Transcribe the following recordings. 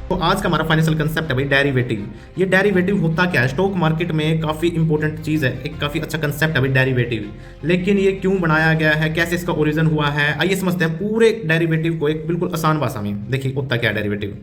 तो आज का हमारा फाइनेंशियल कंसेप्ट है भाई डेरिवेटिव। ये डेरिवेटिव होता क्या है? स्टॉक मार्केट में काफ़ी इंपॉर्टेंट चीज़ है, एक काफ़ी अच्छा कंसेप्ट है भाई डेरिवेटिव। लेकिन ये क्यों बनाया गया है, कैसे इसका ओरिजिन हुआ है, आइए समझते हैं पूरे डेरिवेटिव को एक बिल्कुल आसान भाषा में। देखिए होता क्या है डेरिवेटिव।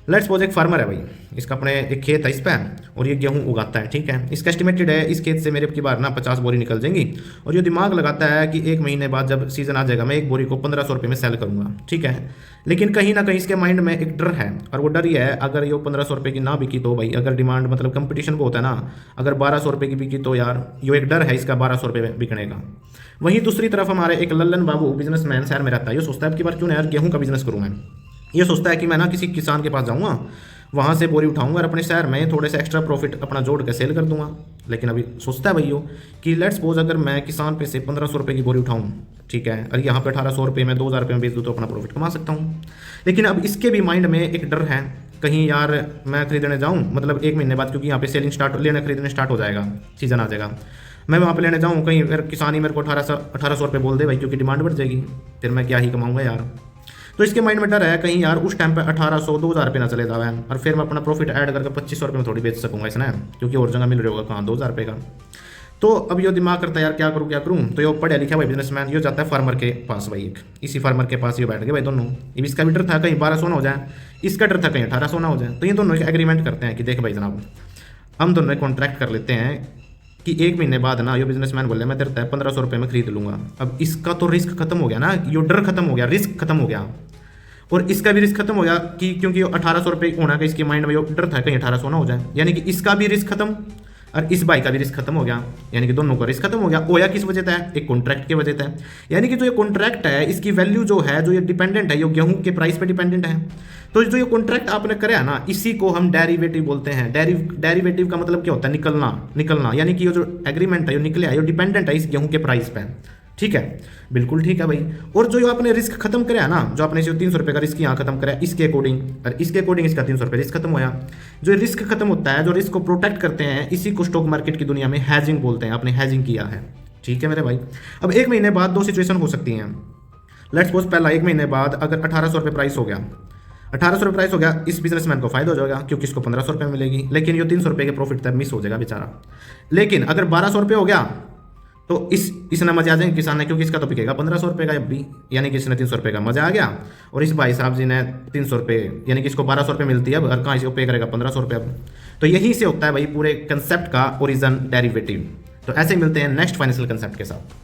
लेट्स सपोज एक फार्मर है भाई, इसका अपने एक खेत है इस पर, और ये गेहूं उगाता है, ठीक है। इसका एस्टिमेटेड है इस खेत से मेरे की बार ना 50 बोरी निकल जाएंगी, और ये दिमाग लगाता है कि एक महीने बाद जब सीजन आ जाएगा मैं एक बोरी को 1500 रुपये में सेल करूंगा, ठीक है। लेकिन कहीं ना कहीं इसके माइंड में एक डर है, और वो डर ये है अगर ये 1500 रुपये की ना बिकी तो भाई, अगर डिमांड मतलब कंपटीशन बहुत है ना, अगर 1200 रुपये की बिकी तो यार ये एक डर है इसका 1200 रुपये में बिकने का। वहीं दूसरी तरफ हमारे एक लल्लन बाबू बिजनेसमैन शहर में रहता है, ये सोचता है कि बार क्यों ना यार गेहूं का बिजनेस करूँ मैं। ये सोचता है कि मैं ना किसी किसान के पास जाऊंगा, वहाँ से बोरी उठाऊंगा और अपने शहर में थोड़े से एक्स्ट्रा प्रॉफिट अपना जोड़ के सेल कर दूंगा। लेकिन अभी सोचता है भैया कि लेट्स सपोज अगर मैं किसान पे से 1500 रुपये की बोरी उठाऊं, ठीक है, और यहाँ पे 1800 रुपये में 2000 रुपये में बेच दूँ तो अपना प्रॉफिट कमा सकता हूँ। लेकिन अब इसके भी माइंड में एक डर है, कहीं यार मैं खरीदने जाऊँ मतलब एक महीने बाद, क्योंकि यहाँ पे सेलिंग स्टार्ट लेना खरीदने स्टार्ट हो जाएगा, सीजन आ जाएगा, मैं वहाँ पे लेने जाऊँ कहीं फिर किसान ही मेरे को 1800 रुपये बोल दे भाई, क्योंकि डिमांड बढ़ जाएगी, फिर मैं क्या ही कमाऊँगा यार। तो इसके माइंड में डर है कहीं यार उस टाइम पे 1800 2000 रुपये ना चले जावे, और फिर मैं अपना प्रॉफिट ऐड करके 2500 रुपये में थोड़ी बेच सकूंगा इसने, क्योंकि और जगह मिल रहा होगा कहाँ 2000 रुपये का। तो अब ये दिमाग करता है यार क्या करूँ क्या करूँ। तो ये पढ़ा लिखा भाई बिजनेसमैन ये जाता है फार्मर के पास भाई, एक इसी फार्मर के पास ये बैठ गए भाई दोनों। इसका भी डर था कहीं 1200 ना हो जाए, इसका डर था कहीं 1800 ना हो जाए। तो ये दोनों एग्रीमेंट करते हैं कि देख भाई जनाब, हम दोनों कॉन्ट्रैक्ट कर लेते हैं कि एक महीने बाद ना ये बिजनेसमैन बोले मैं तेरे 1500 रुपये में खरीद लूंगा। अब इसका तो रिस्क खत्म हो गया ना, ये डर खत्म हो गया, रिस्क खत्म हो गया, और इसका भी रिस्क खत्म हो गया कि क्योंकि 1800 रुपये होना का इसके माइंड में ये डर था कहीं 1800 ना हो जाए, यानी कि इसका भी रिस्क खत्म और इस बाई का भी रिस्क खत्म हो गया, यानी कि दोनों का रिस्क खत्म हो गया। होया किस वजह से है? एक कॉन्ट्रैक्ट की वजह से है। यानी कि जो ये कॉन्ट्रैक्ट है इसकी वैल्यू जो है, जो ये डिपेंडेंट है, ये गेहूं के प्राइस पे डिपेंडेंट है। तो जो ये कॉन्ट्रैक्ट आपने कराया ना, इसी को हम डेरिवेटिव बोलते हैं। डेरिवेटिव का मतलब क्या होता है? निकलना, यानी कि ये जो एग्रीमेंट है ये निकले है, ये डिपेंडेंट है इस गेहूं के प्राइस पे, ठीक है, बिल्कुल ठीक है भाई। और जो आपने रिस्क खत्म कराया ना, जो आपने जो 300 रुपये का रिस्क यहाँ खत्म कराया इसके अकॉर्डिंग, और इसके अकॉर्डिंग इसका 300 रुपये रिस्क खत्म होया। जो रिस्क खत्म होता है, जो रिस्क को प्रोटेक्ट करते हैं, इसी को स्टॉक मार्केट की दुनिया में हैजिंग बोलते हैं। आपने हैजिंग किया है, ठीक है मेरे भाई। अब एक महीने बाद दो सिचुएशन हो सकती हैं। लेट्स सपोज पहला, एक महीने बाद अगर 1800 रुपये प्राइस हो गया, 1800 रुपये प्राइस हो गया, इस बिजनेसमैन को फायदा हो जाएगा क्योंकि इसको 1500 रुपये मिलेगी, लेकिन ये 300 रुपये के प्रॉफिट तक मिस हो जाएगा बेचारा। लेकिन अगर 1200 रुपये हो गया तो इसने मजा आ जाएंगे किसान ने, क्योंकि इसका तो बिकेगा 1500 रुपये का भी, यानी कि इसने 300 रुपये का मजा आ गया। और इस भाई साहब जी ने 300 रुपये, यानी कि इसको 1200 रुपये मिलती है अब, और कहाँ इसको पे करेगा 1500 रुपये अब। तो यहीं से होता है भाई पूरे कंसेप्ट का ओरिजिन डेरिवेटिव। तो ऐसे मिलते हैं नेक्स्ट फाइनेंशियल कंसेप्ट के साथ।